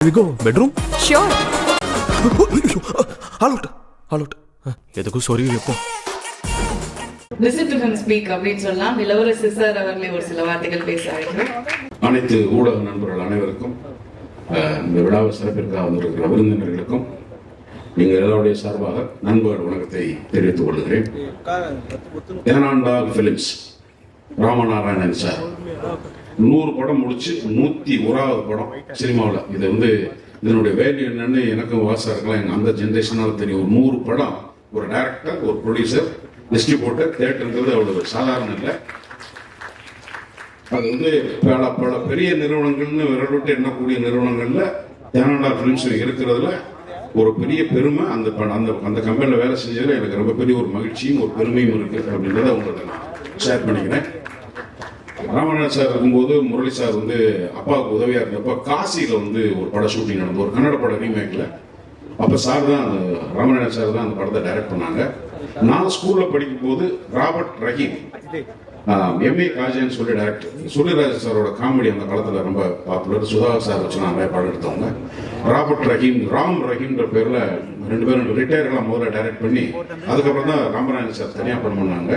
We go bedroom? Sure. All out. எதுக்கும் சொறி வைப்போம். Listen to him speak அப்படின்னு சொல்லலாம். இளவரசி சார் அவர்களே ஒரு சில வார்த்தைகள் பேசுகிறார்கள். அனைத்து ஊடக நண்பர்கள் அனைவருக்கும் இந்த விழாவை சிறப்பிற்காக வந்திருக்கிற விருந்தினர்களுக்கும் நீங்கள் எல்லாருடைய சார்பாக நண்பர்கள் வணக்கத்தை தெரிவித்துக் கொள்கிறேன். தேனாண்டால் பிலிம்ஸ் ராமநாராயணன் சார் 100 படம் முடிச்சு 101வது படம் சினிமாவில். இது இதனுடைய வேல்யூ என்னன்னு எனக்கும் வாசா இருக்கலாம், அந்த ஜென்ரேஷனால தெரியும். ஒரு 100 படம், ஒரு டைரக்டர், ஒரு ப்ரொடியூசர், டிஸ்ட்ரிபியூட்டர், தேட்டருங்கிறது அவ்வளவு சாதாரண இல்லை. அது பல பெரிய நிறுவனங்கள்னு விரல் விட்டு எண்ணக்கூடிய நிறுவனங்கள்ல தேனாண்டால் பிலிம்ஸ் இருக்கிறதுல ஒரு பெரிய பெருமை. அந்த அந்த கம்பெனியில் வேலை செஞ்சதுல எனக்கு ரொம்ப பெரிய ஒரு மகிழ்ச்சியும் ஒரு பெருமையும் இருக்கு அப்படின்றத உங்களுக்கு நான் ஷேர் பண்ணிக்கிறேன். ராமநாதன் சார் இருக்கும்போது முரளி சார் அப்பாவுக்கு உதவியா இருந்தப்ப காசியில ஒரு பட ஷூட்டிங் நடந்தது, ஒரு கன்னட பட ரீமேக்ல. அப்ப சார் தான் ராமநாதன் சார் தான் அந்த படத்தை டைரக்ட் பண்ணாங்க. நான் ஸ்கூல்ல படிக்கும் போது ராபர்ட் ரஹீம், எம்ஏ காஜேன்னு சொல்லி டைரக்டர், சூரியராஜ சாரோட காமெடி அந்த காலத்துல ரொம்ப பாப்புலர். சுதா சார் வச்சு நான் நிறைய படம் எடுத்தவங்க. ராபர்ட் ரஹீம், ராம் ரஹீம்ன்ற பேர்ல 2 பேரும் ரிட்டையர்லாம் முதல்ல டைரக்ட் பண்ணி அதுக்கப்புறம் தான் ராமநாதன் சார் தனியா படம் பண்ணாங்க.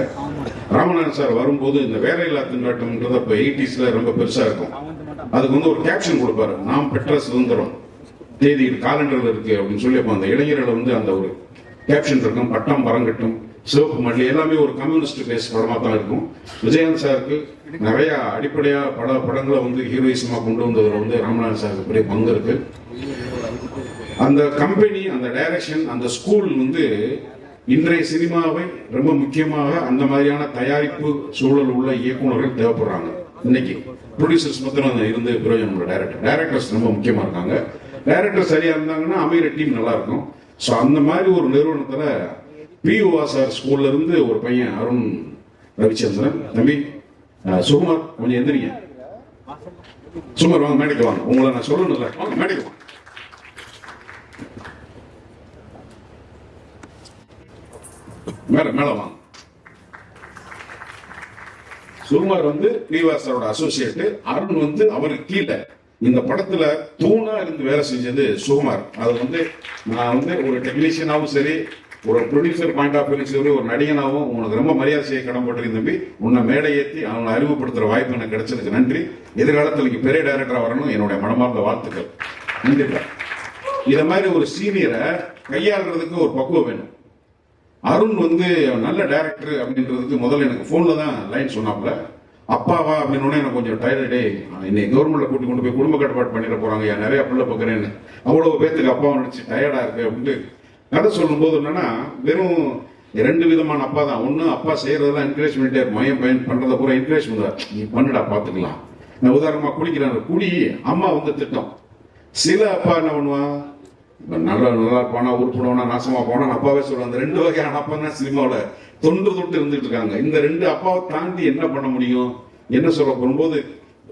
ராமநாதன் சார் வரும்போது இந்த வேலையில்லா திண்டாட்டம்ன்றது அப்ப 80sல ரொம்ப பெருசா இருக்கும். அதுக்கு ஒரு கேப்ஷன் கொடுப்பாரு, நாம் பெற்ற சுதந்திரம் தேதி காலண்டர்ல இருக்கு அப்படின்னு சொல்லி. அப்ப அந்த இளைஞர்களை அந்த ஒரு கேப்ஷன் இருக்கும், பட்டம் பரங்கட்டும் சிவப்பு மல்லி, எல்லாமே ஒரு கம்யூனிஸ்ட் பேஸ் படமா தான் இருக்கும். விஜயகாந்த் சாருக்கு நிறைய அடிப்படையா படங்களை ஹீரோயிசமா கொண்டு வந்ததுல ராமநாதன் சாருக்கு பெரிய பங்கு இருக்கு. அந்த கம்பெனி, அந்த டைரக்ஷன், அந்த ஸ்கூல் இன்றைய சினிமாவை ரொம்ப முக்கியமாக அந்த மாதிரியான தயாரிப்பு சூழல் உள்ள இயக்குநர்கள் தேவைப்படுறாங்க. இன்னைக்கு ப்ரொடியூசர்ஸ் மாத்திரம் இருந்து பிரயோஜனம் இல்லை, டைரக்டர்ஸ் ரொம்ப முக்கியமா இருக்காங்க. டைரக்டர் சரியா இருந்தாங்கன்னா அமைகிற டீம் நல்லா இருக்கும். ஸோ அந்த மாதிரி ஒரு நிறுவனத்துல பியூஆர்ஆர் ஸ்கூல்ல இருந்து ஒரு பையன் அருண் ரவிச்சந்திரன், தம்பி சுகுமார் கொஞ்சம் எந்திரிங்க, சுகுமார் வாங்க மேடைக்கு வாங்க, உங்களை நான் சொல்லணும்ல, வாங்க மேடைக்கு வாங்க. மேல வாங்க. சுகுமார் பியூஆர்ஆரோட அசோசியேட், அருண் அவருக்கு கீழே இந்த படத்துல தூணா இருந்து வேலை செஞ்சது சுகுமார். அது நான் ஒரு டெக்னீஷியனாவும் சரி, ஒரு ப்ரொடியூசர் பாயிண்ட் ஆஃப் வியூ சரி, ஒரு நடிகனாவும் உனக்கு ரொம்ப மரியாதை செய்ய கடன்பட்டிருந்த தம்பி. உன்னை மேடை ஏற்றி அவங்களை அறிமுகப்படுத்துற வாய்ப்பு எனக்கு கிடைச்சதுக்கு நன்றி. எதிர்காலத்தில் நீங்க பெரிய டைரக்டரா வரணும், என்னுடைய மனமார்ந்த வாழ்த்துக்கள். கண்டிப்பா இத மாதிரி ஒரு சீனியரை கையாளுறதுக்கு ஒரு பக்குவம் வேணும். அருண் நல்ல டைரக்டர் அப்படின்றதுக்கு முதல்ல எனக்கு போன்ல தான் லைன் சொன்னாப்ல. அப்பாவா அப்படின்னு எனக்கு கொஞ்சம் டயர்டே, இன்னைக்கு கவர்மெண்ட்ல கூட்டி கொண்டு போய் குடும்ப கட்டுப்பாடு பண்ணிட போறாங்க, நிறைய பிள்ளை பார்க்கறேன்னு, அவ்வளவு பேத்துக்கு அப்பாவை நினைச்சு டயர்டா இருக்கு அப்படின்ட்டு கதை சொல்லும் போது என்னன்னா, வெறும் 2 விதமான அப்பா தான். ஒண்ணு, அப்பா செய்யறதெல்லாம் என்கரேஜ் பண்ணிட்டே இருக்கும், மையம் பையன் பண்றத பூரா என்கரேஜ் பண்ணுவார், நீ பண்ணுடா பாத்துக்கலாம். நான் உதாரணமா குடிக்கிறாங்க, குடி, அம்மா திட்டம். சில அப்பா என்ன பண்ணுவான், நல்லா போனா உருப்பிடுவானா நாசமா போனா அப்பாவே சொல்லுவாங்க. அந்த 2 வகையான அப்பா தான் சினிமாவில தொன்று தொட்டு இருந்துட்டு இருக்காங்க. இந்த 2 அப்பாவை தாண்டி என்ன பண்ண முடியும், என்ன சொல்ல போகும்போது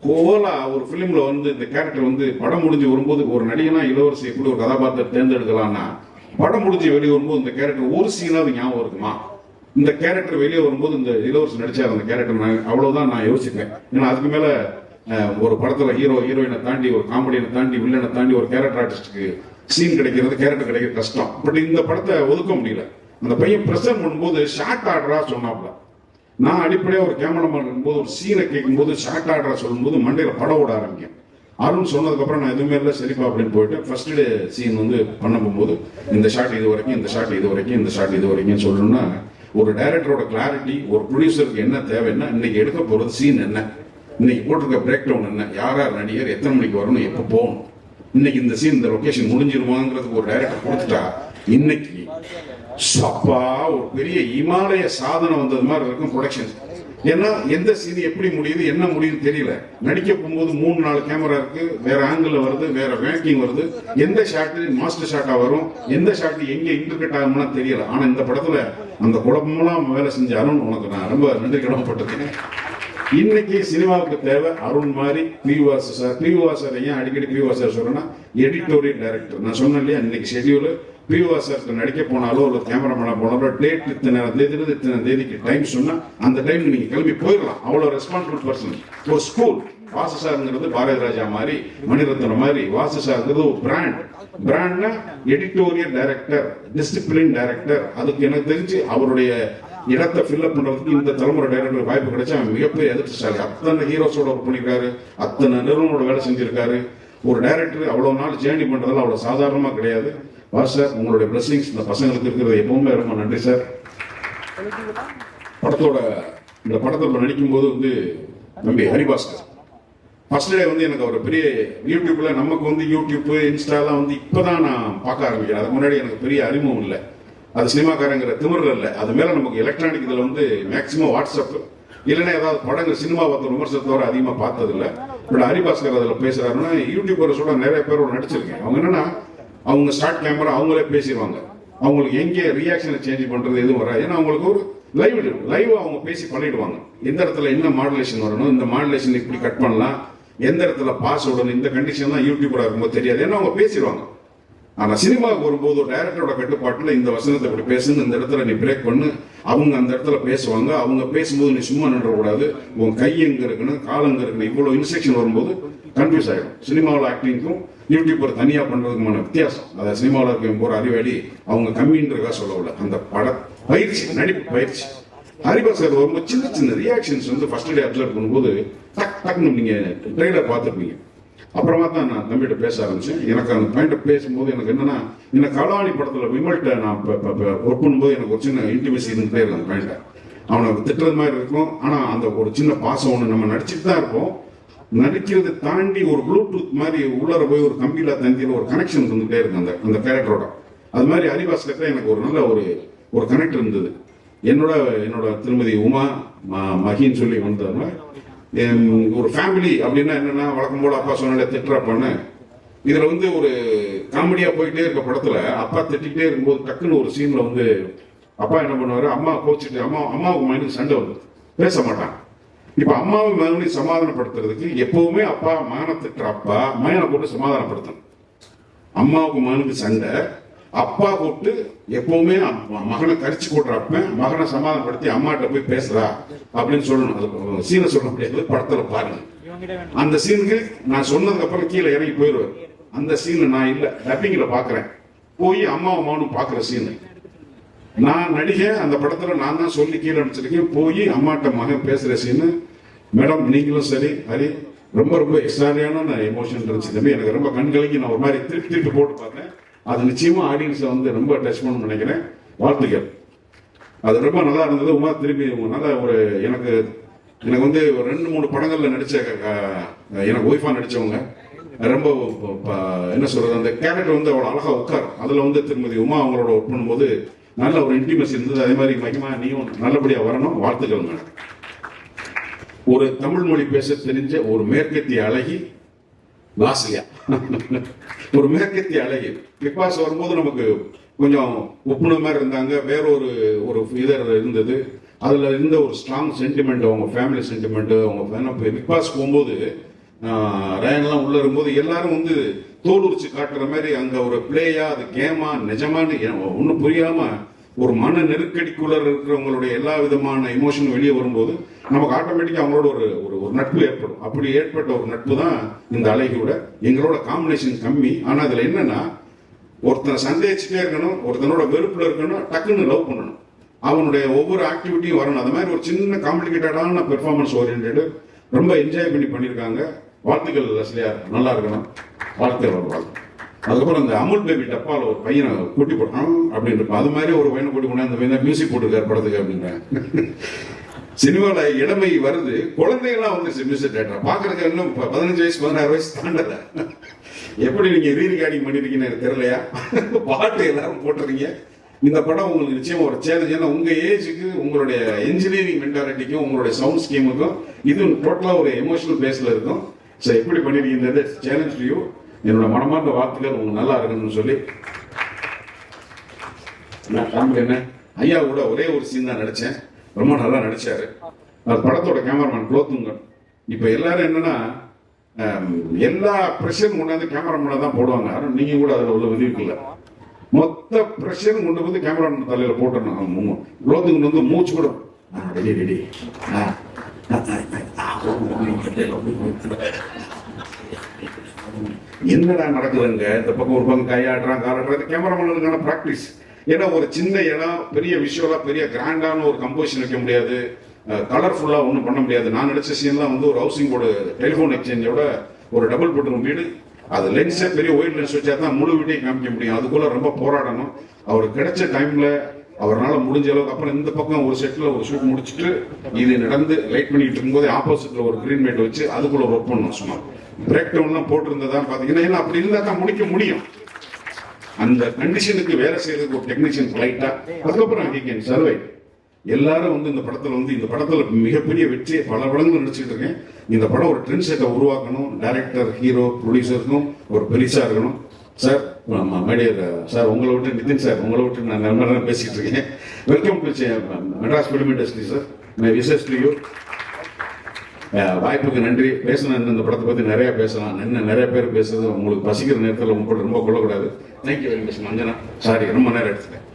கோலா ஒரு பிலிம்ல இந்த கேரக்டர் படம் முடிஞ்சு வரும்போது ஒரு நடிகனா இளவரசி எப்படி ஒரு கதாபாத்திரம் தேர்ந்தெடுக்கலாம்னா, படம் முடிஞ்சு வெளியே வரும்போது இந்த கேரக்டர் ஒரு சீனாவது ஞாபகம் இருக்குமா, இந்த கேரக்டர் வெளியே வரும்போது இந்த இளவரசி நடிச்சார் அந்த கேரக்டர், அவ்வளவுதான் நான் யோசிப்பேன். ஏன்னா அதுக்கு மேல ஒரு படத்துல ஹீரோயினை தாண்டி, ஒரு காமெடியனை தாண்டி, வில்லனை தாண்டி ஒரு கேரக்டர் ஆர்டிஸ்டுக்கு சீன் கிடைக்கிறது, கேரக்டர் கிடைக்கிறது கஷ்டம். பட் இந்த படத்தை ஒதுக்க முடியல. அந்த பையன் பிரசன்ட் பண்ணும்போது ஷார்ட் ஆர்டரா சொன்னாப்ல. நான் அடிப்படையா ஒரு கேமராமேன் இருக்கும்போது ஒரு சீனை கேட்கும் போது ஷார்ட் ஆர்டரா சொல்லும் போது மண்டையில படம் ஓட ஆரம்பிக்கும். அருண் சொன்னதுக்கு அப்புறம் நான் எதுவுமே இல்லை சரிப்பா அப்படின்னு போயிட்டு ஃபர்ஸ்ட் டே சீன் பண்ண போகும்போது இந்த ஷாட் இது வரைக்கும், இந்த ஷாட் இது வரைக்கும், இந்த ஷாட் இது வரைக்கும் சொல்லணும்னா, ஒரு டைரக்டரோட கிளாரிட்டி, ஒரு ப்ரொடியூசருக்கு என்ன தேவைன்னா, இன்னைக்கு எடுக்க போறது சீன் என்ன, இன்னைக்கு போட்டிருக்க பிரேக் டவுன் என்ன, யார் நடிகர் எத்தனை மணிக்கு வரணும், எப்போ போகணும், இன்னைக்கு இந்த சீன் இந்த லொகேஷன் முடிஞ்சிருவாங்கிறதுக்கு ஒரு டைரக்டர் கொடுத்துட்டா இன்னைக்கு சப்பா ஒரு பெரிய இமாலய சாதனை வந்தது மாதிரி இருக்கும் ப்ரொடக்ஷன். ஏன்னா எந்த சீன் எப்படி முடியுது, என்ன முடியுது தெரியல. நடிக்க போகும்போது 3-4 கேமரா இருக்கு, வேற ஆங்கிள் வருது, வேற மேக்கிங் வருது, எந்த ஷாட் மாஸ்டர் ஷாட்டா வரும், எந்த ஷாட் எங்க இன்டர்கட் ஆகும்னா தெரியல. ஆனா இந்த படத்துல அந்த குழப்பமெல்லாம் வேலை செஞ்ச அருண், உனக்கு நான் ரொம்ப நன்றி கடமைப்பட்டிருக்கேன். இன்னைக்கு சினிமாவுக்கு தேவை அருண் மாதிரி பியூஆர்ஆர். ஏன் அடிக்கடி பியூஆர்ஆர் சொல்றேன்னா, எடிட்டோரியல் டைரக்டர். நான் சொன்னேன் இல்லையா, இன்னைக்கு ஷெட்யூல் பிஓஆர் சார் நடிக்க போனாலோ ஒரு கேமராமேனா போனாலோ டேட் இத்தனை தேதிக்கு டைம் சொன்னா அந்த டைம் நீங்க கிளம்பி போயிடலாம். அவ்வளவு ரெஸ்பான்சிபிள் பர்சன். ஒரு ஸ்கூல் வாசு சார்ங்கிறது பாரதி ராஜா மாதிரி, மணிரத்னம் மாதிரி, வாசு சார்ங்கிறது ஒரு பிராண்ட்னா எடிட்டோரியல் டைரக்டர், டிசிப்ளின் டைரக்டர். அதுக்கு எனக்கு தெரிஞ்சு அவருடைய இடத்தை ஃபில்அப் பண்றதுக்கு இந்த தலைமுறை டைரக்டர் வாய்ப்பு கிடைச்சா மிகப்பெரிய எதிர்த்துசாலி. அத்தனை ஹீரோஸோட ஒர்க் பண்ணிருக்காரு, அத்தனை நிறுவனோட வேலை செஞ்சிருக்காரு. ஒரு டைரக்டர் அவ்வளவு நாள் ஜேர்னி பண்றதுல அவ்வளவு சாதாரணமா கிடையாது. வாசு சார், உங்களுடைய பிளஸிங்ஸ் இந்த பசங்களுக்கு இருக்கிறது எப்பவுமே ரொம்ப நன்றி சார். இந்த படத்தோட நடிக்கும் போது வந்து தம்பி ஹரிபாஸ்கர் ஃபர்ஸ்ட் டே வந்து எனக்கு ஒரு பெரிய யூடியூப்ல, நமக்கு வந்து யூடியூப் இன்ஸ்டாலாம் வந்து இப்பதான் நான் பார்க்க ஆரம்பிக்கிறேன். அதுக்கு முன்னாடி எனக்கு பெரிய அறிமுகம் இல்லை. அது சினிமாக்காரங்கிற திமிரில் இல்லை, அது மேல நமக்கு எலக்ட்ரானிக் இதில் வந்து மேக்சிமம் வாட்ஸ்அப் இல்லைன்னா ஏதாவது படங்கள் சினிமா பார்த்த விமர்சனத்தோட அதிகமாக பார்த்தது இல்லை. பட் ஹரிபாஸ்கர் அதில் பேசுறாருன்னா யூடியூபர்ஸோட நிறைய பேரோட நடிச்சிருக்கேன். அவங்க என்னன்னா அவங்க ஸ்டார்ட் கேமரா அவங்களே பேசிடுவாங்க. அவங்களுக்கு எங்கே ரியாக்ஷனை சேஞ்ச் பண்றது எதுவும் வராது. ஏன்னா அவங்களுக்கு ஒரு லைவ் அவங்க பேசி பண்ணிடுவாங்க. எந்த இடத்துல என்ன மாடுலேஷன் வரணும், இந்த மாடுலேஷன் இப்படி கட் பண்ணலாம், எந்த இடத்துல பாஸ் விடணும், இந்த கண்டிஷன் தான் யூடியூபரா இருக்கும்போது தெரியாது. ஏன்னா அவங்க பேசிடுவாங்க. ஆனா சினிமாவுக்கு வரும்போது ஒரு டைரக்டரோட கட்டுப்பாட்டுல இந்த வசனத்தை இப்படி பேசுன்னு, இந்த இடத்துல நீ பிரேக் பண்ணு, அவங்க அந்த இடத்துல பேசுவாங்க. அவங்க பேசும்போது நீ சும்மா நின்றக்கூடாது, உன் கை எங்க இருக்கணும், கால் எங்க இருக்கணும், இவ்வளவு இன்ஸ்ட்ரக்ஷன் வரும்போது கன்ஃபியூஸ் ஆகிடும். சினிமாவில் ஆக்டிங்க்கும் யூடியூபர் தனியா பண்றதுக்குமான வித்தியாசம். அதாவது சினிமாவில் இருக்க போற அறிவாளி அவங்க கம்மின்றதா சொல்லவில்லை, அந்த பட பயிற்சி, நடிப்பு பயிற்சி. ஹரிபாஸ்கர் வரும்போது சின்ன சின்ன ரியாக்ஷன்ஸ் வந்து ஃபர்ஸ்ட் டே அப்சர்வ் பண்ணும்போது டக் டக்குன்னு நீங்க ட்ரெயிலர் பார்த்துருப்பீங்க. அப்புறமா தான் நான் தம்பிகிட்ட பேச ஆரம்பிச்சேன். எனக்கு அந்த பாயிண்ட பேசும்போது எனக்கு என்னன்னா, இந்த கலாணி படத்துல விமல்கிட்ட நான் ஒர்க் பண்ணும்போது எனக்கு ஒரு சின்ன இன்டிமேசி இருந்துட்டே இருக்கும். அந்த பாயிண்ட அவனை திட்டுறது மாதிரி இருக்கும், ஆனா அந்த ஒரு சின்ன பாசம் ஒன்று நம்ம நடிச்சுட்டு தான் இருப்போம். நடிக்கிறதை தாண்டி ஒரு ப்ளூடூத் மாதிரி உள்ளர போய் ஒரு கம்பியில தந்தியில் ஒரு கனெக்ஷன் இருந்துகிட்டே இருக்கு அந்த கேரக்டரோட. அது மாதிரி ஹரிபாஸ்கர்ட்ட எனக்கு ஒரு நல்ல ஒரு கனெக்ட் இருந்தது. என்னோட திருமதி உமா மகின்னு சொல்லி வந்தவங்க ஒரு ஃபேமிலி அப்படின்னா என்னன்னா, வழக்கம் போல அப்பா சொன்னால திட்டுறாப்பான்னு இதுல வந்து ஒரு காமெடியா போயிட்டே இருக்க படத்துல அப்பா திட்டிகிட்டே இருக்கும்போது டக்குன்னு ஒரு சீன்ல வந்து அப்பா என்ன பண்ணுவாரு, அம்மா கோச்சிட்டு அம்மாவுக்கு மகனுக்கு சண்டை வந்து பேச மாட்டான். இப்ப அம்மாவை மகனை சமாதானப்படுத்துறதுக்கு எப்பவுமே அப்பா மகனை திட்டுற அப்பா மகனை போட்டு சமாதானப்படுத்தணும். அம்மாவுக்கு மகனுக்கு சண்டை, அப்பா கூப்பிட்டு எப்பவுமே மகனை கரிச்சு போடுற அப்ப மகனை சமாதானப்படுத்தி அம்மாட்ட போய் பேசுறா அப்படின்னு சொல்லணும். அது சீனை சொல்ல முடியாது, படத்துல பாருங்க. அந்த சீனுக்கு நான் சொன்னதுக்கு அப்புறம் கீழே இறங்கி போயிடுவார். அந்த சீன் நான் இல்ல, டப்பிங்ல பாக்குறேன், போய் அம்மாவும் மகனும் பாக்குற சீனு நான் நடிகேன். அந்த படத்துல நான் தான் சொல்லி கீழே அடிச்சிருக்கேன். போய் அம்மாட்ட மகன் பேசுற சீனு, மேடம் நீங்களும் சரி ஹரி ரொம்ப ரொம்ப எக்ஸ்ட்ராடியான எமோஷன் இருந்துச்சு தம்பி. எனக்கு ரொம்ப கண்கலங்கி நான் ஒரு மாதிரி திருப்பி போட்டு பார்த்தேன். அது நிச்சயமா ஆடியன்ஸை வந்து ரொம்ப டச் பண்ணணும்னு நினைக்கிறேன். வாழ்த்துக்கள். அது ரொம்ப நல்லா இருந்தது. உமா திருப்பி நல்ல ஒரு எனக்கு வந்து ஒரு 2-3 படங்கள்ல நடிச்ச எனக்கு ஒய்ஃபா நடிச்சவங்க ரொம்ப என்ன சொல்றது, அந்த கேரக்டர் வந்து அவ்வளவு அழகா உட்காரும். அதுல வந்து திருமதி உமா அவங்களோட ஒர்க் பண்ணும்போது நல்ல ஒரு இன்டிமேசி இருந்தது. அதே மாதிரி மகிமா நீயும் நல்லபடியா வரணும். வாழ்த்துக்கள் மேடம். ஒரு தமிழ் மொழி பேச தெரிஞ்ச ஒரு மேற்கத்திய அழகி லாஸ்லியா, ஒரு மேற்கத்திய அழகி. பிக்பாஸ் வரும்போது நமக்கு கொஞ்சம் ஒப்புண மாதிரி இருந்தாங்க, வேற ஒரு இதர் இருந்தது. அதுல இருந்த ஒரு ஸ்ட்ராங் சென்டிமெண்ட், அவங்க ஃபேமிலி சென்டிமெண்ட். அவங்க பிக்பாஸ் போகும்போது ரயன்லாம் உள்ள இருக்கும்போது எல்லாரும் வந்து தோல் உரிச்சு காட்டுற மாதிரி அங்க ஒரு பிளேயா அது கேமா நிஜமானு ஒன்னும் புரியாம ஒரு மன நெருக்கடிக்குள்ள இருக்கிறவங்களுடைய எல்லா விதமான எமோஷனும் வெளியே வரும்போது நமக்கு ஆட்டோமேட்டிக்கா அவங்களோட ஒரு நட்பு ஏற்படும். அப்படி ஏற்பட்ட ஒரு நட்பு தான் இந்த அழகியோட. எங்களோட காம்பினேஷன் கம்மி, ஆனா அதுல என்னன்னா ஒருத்தனை சந்தேகிச்சுட்டே இருக்கணும், ஒருத்தனோட வெறுப்புல இருக்கணும், டக்குன்னு லவ் பண்ணணும், அவனுடைய ஒவ்வொரு ஆக்டிவிட்டியும் வரணும். அது மாதிரி ஒரு சின்ன காம்ப்ளிகேட்டடான பெர்ஃபார்மன்ஸ் ஓரியன்டட் ரொம்ப என்ஜாய் பண்ணிருக்காங்க. வாழ்த்துக்கள் லஸ்லியா, நல்லா இருக்கணும். வாழ்த்துக்கள். அதுக்கப்புறம் அந்த அமுல் பேபி டப்பால ஒரு பையனை கூட்டி போட்டான் அப்படின்னு இருக்கும். அது மாதிரி ஒரு பையனை கூட்டி போனா அந்த பையன் மியூசிக் போட்டுருக்காரு படத்துக்கு அப்படின்றாங்க. சினிமால இளமை வருது, குழந்தைகள்லாம் வந்து மியூசிக் டேரக்டர் பாக்குறதுக்கு இன்னும் 15 வயசு 16 வயசு தாண்டல. எப்படி நீங்க ரீரிகார்டிங் பண்ணிருக்கீங்கன்னு எனக்கு தெரியலையா? பாட்டு எல்லாரும் போட்டுறீங்க. இந்த படம் உங்களுக்கு நிச்சயமா ஒரு சேலஞ்ச். ஏன்னா உங்க ஏஜுக்கு, உங்களுடைய இன்ஜினியரிங் மென்டாலிட்டிக்கும், உங்களுடைய சவுண்ட் ஸ்கீமுக்கும் இது டோட்டலா ஒரு எமோஷனல் பேஸ்ல இருக்கும். ஸோ எப்படி பண்ணிருக்கீங்க சேலஞ்ச் டு யூ. என்னோட மனமார்ந்த வார்த்தைகள் உங்களுக்கு நல்லா இருக்கணும்னு சொல்லி என்ன ஐயா கூட ஒரே ஒரு சீன் தான் நடிச்சேன், ரொம்ப நல்லா நடிச்சாரு. அது படத்தோட கேமராமேன் குலோத்துங்கன். இப்ப எல்லாரும் என்னன்னா எல்லா ப்ரெஷர் கொண்டாந்து கேமராமேனை தான் போடுவாங்க. நீங்க கூட அதுல உள்ள விதிவிக்கல. மொத்த ப்ரெஷரும் கொண்டு வந்து கேமரா தலையில போட்டுறணும். குளோத்துக்கு வந்து மூச்சு கூட ரெடி ரெடி. என்னடா நடக்குதுங்க, இந்த பக்கம் ஒரு பக்கம் கையாடுறான் காலாடுறது கேமராமேனுக்கான பிராக்டிஸ். ஏன்னா ஒரு சின்ன இடம் பெரிய விஷுவலா பெரிய கிராண்டான ஒரு கம்போசிஷன் வைக்க முடியாது, கலர்ஃபுல்லா ஒன்றும் பண்ண முடியாது. நான் நடிச்ச சீன்லாம் வந்து ஒரு ஹவுசிங் போர்டு டெலிஃபோன் எக்ஸ்சேஞ்சோட ஒரு டபுள் பெட்ரூம் வீடு, அது லென்ஸே பெரிய ஒயிட் லென்ஸ் வச்சா தான் முழு வீட்டையும் காமிக்க முடியும். அதுக்குள்ள ரொம்ப போராடணும். அவர் கிடைச்ச டைம்ல அவரால் முடிஞ்ச அளவுக்கு. அப்புறம் இந்த பக்கம் ஒரு செட்ல ஒரு ஷூட் முடிச்சுட்டு இது நடந்து லைட் பண்ணிட்டு இருக்கும்போது ஆப்போசிட்ல ஒரு கிரீன் மேட் வச்சு அதுக்குள்ள ஒர்க் பண்ணணும். சும்மா பிரேக் டவுன்லாம் போட்டிருந்ததா பாத்தீங்கன்னா, ஏன்னா அப்படி இருந்தா தான் முடிக்க முடியும். அந்த கண்டிஷனுக்கு வேலை செய்யறதுக்கு ஒரு டெக்னீஷியன் லைட்டா, அதுக்கப்புறம் he can survive. எல்லாரும் வந்து இந்த படத்துல மிகப்பெரிய வெற்றியை பல படங்கள் நடிச்சுட்டு இருக்கேன். இந்த படம் ஒரு ட்ரெண்ட் செட்டை உருவாக்கணும். டைரக்டர், ஹீரோ, ப்ரொடியூசருக்கும் ஒரு பெருசா இருக்கணும். சார் மேடியர் சார், உங்களை விட்டு நிதின் சார், உங்களை விட்டு நான் நண்பராக பேசிட்டு இருக்கேன். Welcome to Madras film industry sir. My wishes to you. வாய்ப்புக்கு நன்றி. பேசணும், இந்த படத்தை பத்தி நிறைய பேசலாம். என்ன நிறைய பேர் பேசுறது உங்களுக்கு பசிக்கிற நேரத்தில் உங்க கூட ரொம்ப கொள்ளக்கூடாது. Thank you very much. Anjana, sorry ரொம்ப நேரம் எடுத்துட்டேன்.